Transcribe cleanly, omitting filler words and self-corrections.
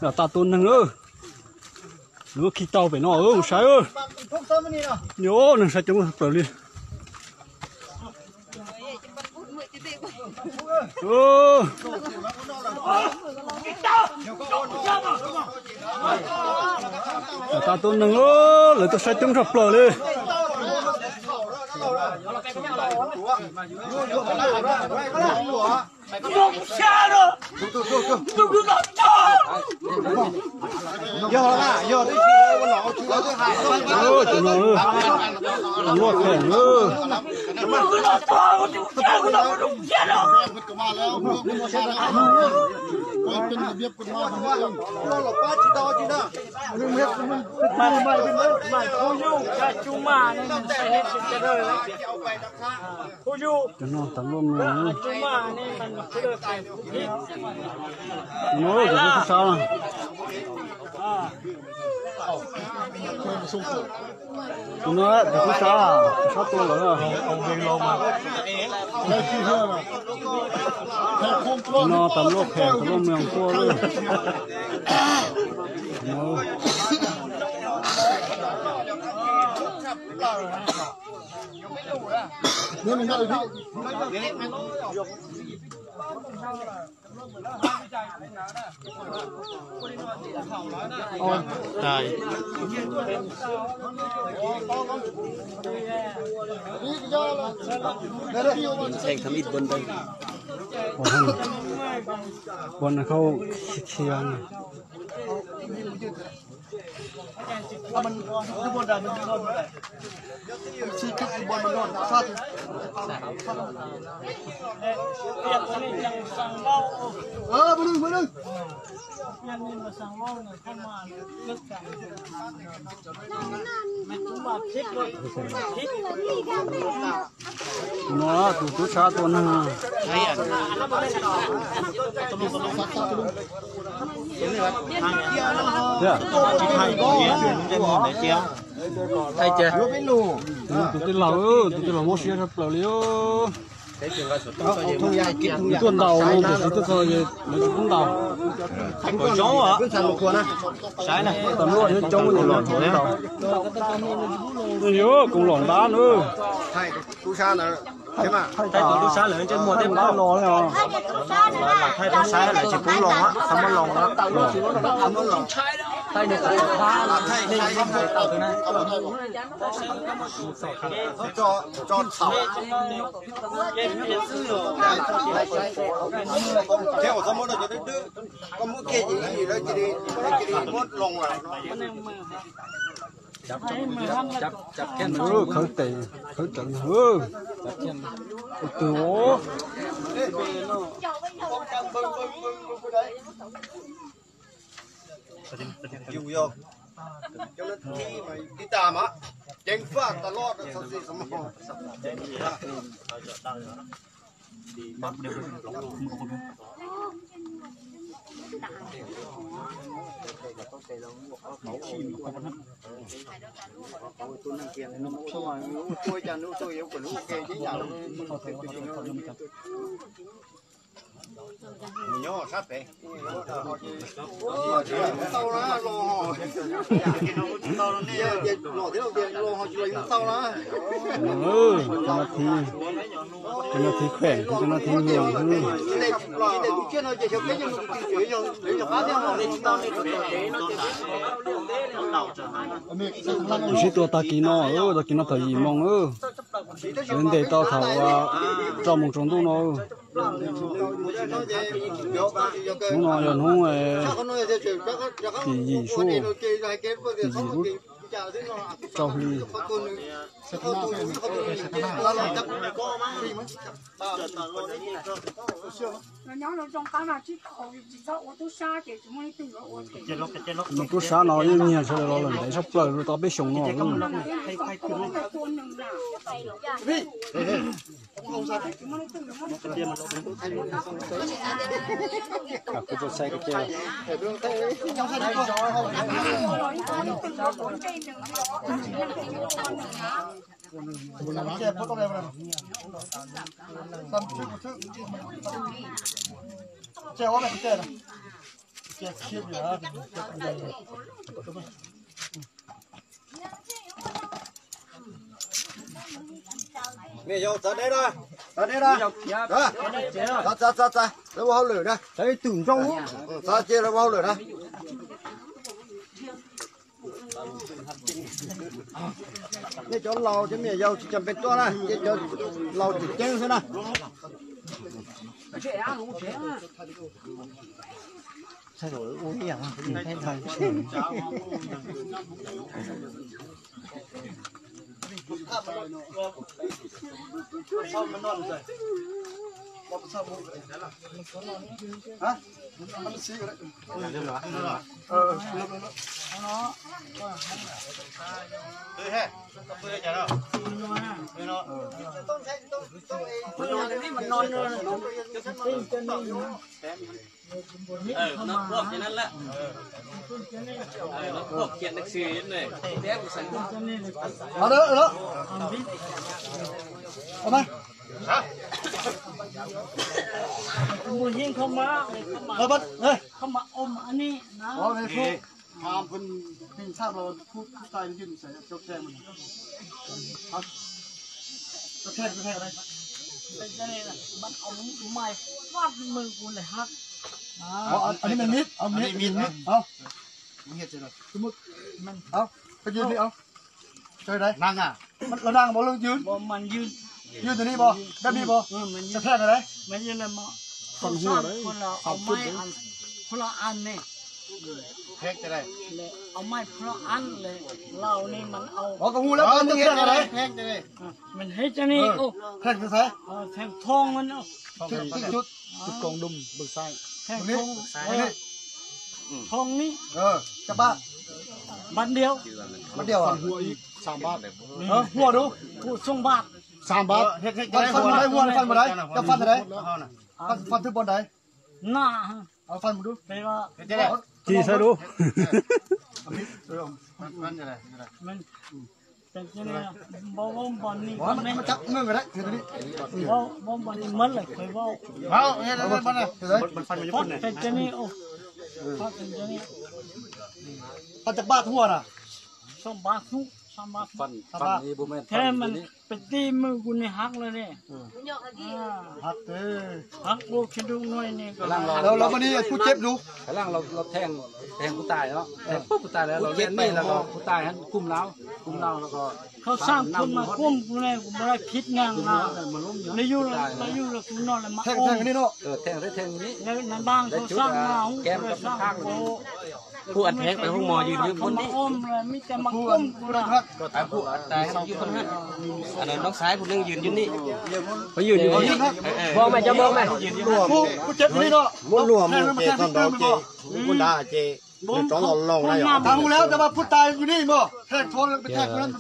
là ta tôn năng nữa khi tàu phải nó sai nhớ nó sai chúng nó đi ta tôn năng là tôi sai chúng sập lờ đi Không xa rồi. Đừng được làm sao. Giờ là giờ đi con lọ chú thứ hai thôi. Tụi nó luộc kèn Đừng có làm sao. Đừng có làm sao. nó tắm luôn nó đừng có sao nó đừng có sao tôi rồi nó tắm luôn kèn tắm luôn miệng cua luôn Nên mình gọi đi. Đây. Thành thấm ít bên đây. Bên là khâu khi ăn. Mình cứ buồn đời mình ngon vậy. Chi cách buồn mình ngon sao thì bữa đi. Nó tụi xa tôi nè. Thay chưa? Tụi lẩu mua xe sắp lẩu liêu. Tuần đầu luôn, tôi thôi mấy tuần đầu. Có chó hả? Trái này. Tầm luôn thì trông nó lỏng thôi. Tôi nhớ cùng lỏng đá nữa. Thay tu sa là thế mà. Thay tu sa là trên mùa thêm đá lò này. thay tu sa là chỉ cũng lỏng á, không có lỏng đó. Thay này thay cái này. Cho thảo. Theo có món được có món kia gì đó chỉ đi món lồng rồi. Chắp cái khởi tiền khởi trận từ bố dùng vô cho nên khi mà đi tàm á đánh phạt ta lo được sao gì sao mình nhớ sát đấy sau đó lo lo thế đầu tiên lo họ chỉ lấy sau đó cho nó thi khỏe cho nó thi nhiều chỉตัวตากีนอตากีนอถอยมองเป็นเด็กต่อเขาจอมงจงตู้นอนู้นนอนู้นgì số cho huy nó cứ xa nó như nhiều rồi nó lần đấy sắp lời rồi tao biết sống nó cái chỗ xe cái kia Chèo này chèo này. mẹ dâu ra đây rồi ra đây rồi ra nó bao lửa đây đấy tưởng trong ra chia nó bao lửa đây để cho lò cho mẹ dâu chỉ chấm bên to này để cho lò chỉ chén thế này thay đổi uống gì à thay thời sao mình ngon rồi sao hả mình xí rồi nó tươi he tươi chả đâu tươi nó mình non nữa nó buộc nhưนั้นแหละnó buộc kiện đặc sĩ này đép của sẵn ở đó ở đây mùa hiên không má bắt đây không mà ôm anh đi đó có cái thuốc tham phân hình tham là thuốc tayยืนใส่จกแจมันครับกระแทกอะไร เป็นจะนี่นะมันเอาไม้ฟาดมือกูเลยฮัก อันนี้มันมิดเอามิดเอาเห็ดเลยสมมติมันเอาไปยืนนี่เอาเจอไหนนั่งอ่ะมันเรานั่งบ่เรายืน บ่มันยืน ตัวนี้บ่แบบนี้บ่ มันยื จะ น แทกอะไร มันยืนเลยมาคนละคนละเอาไม้อันคนละอันนี่ แทกจะได้ เลยเอาไม้คนละอันเลยเรานี่มันเอา อ๋อกระหูแล้วมันจะแทกอะไรแทกจะได้ มันเฮ็ดจะนี่โอ้ แทกจะใส่ แทงทองมันเอา จุดกองดุมบึกไส้ แทงทองทองนี่ จะบ้า บันเดียว มันเดียวอ่ะหัวอีก3 บาทหัวดู ผู้ทรงบาท 3 บาทฟันมาได้หัวฟันมาได้จะฟันอะไรฟันที่บนไหน หน้า เอาฟันมาดู ไปว่า จีใส่ดู มันจะไร มันเป็นจะนี่บ่บ่นี่ มันจับเงื่อนกันได้ทีนี้ บ่นี่มันเลยเคยว่า เอาเฮ้ยมันเลยมันฟันมันญี่ปุ่นเนี่ย เป็นจะนี่โอ้ฟังเป็นจะนี่ ฟันจากบ้านทั่วน่ะ สมบาทุสมบา ฟันนี่บุ้ม แค่มันเป็นตีมือกูนี่หักเลยเนี่ย หักเต้ หักกูคิดดูหน่อยนี่ก็ เราวันนี้ผู้เจ็บดู ข้างล่างเราแทงผู้ตายเนาะแทงปุ๊บผู้ตายแล้วเราเล่นนี่แล้วก็ผู้ตายฮันกุ้มเล้าแล้วก็ เขาสร้างคนมาก้มกูเนี่ยกูไม่ได้คิดงานนะแล้วอยู่แล้วกูนอนแล้วมา แทงนี่เนาะ แทงได้แทงนี้ แล้วในบ้านเขาสร้างเงาสร้างโอ้ ผู้อันแทงไปห้องหมอยืนอยู่คนนี้ อมเลยมีแต่มาก้มกูนะ ก็ตายผู้ตายยืนคนนั้นอันนั้นน้องสายผู้นึงยืนอยู่นี่เขายืนอยู่นี่บอกไหมจะบอกไหมยืนอยู่ ผู้เจ็บนี่เนาะ มุนรวมเจคอนโดเจมุนดาเจจอลองได้ ทำแล้วแต่ว่าผู้ตายอยู่นี่บ่แทงทนไปแทงนั้น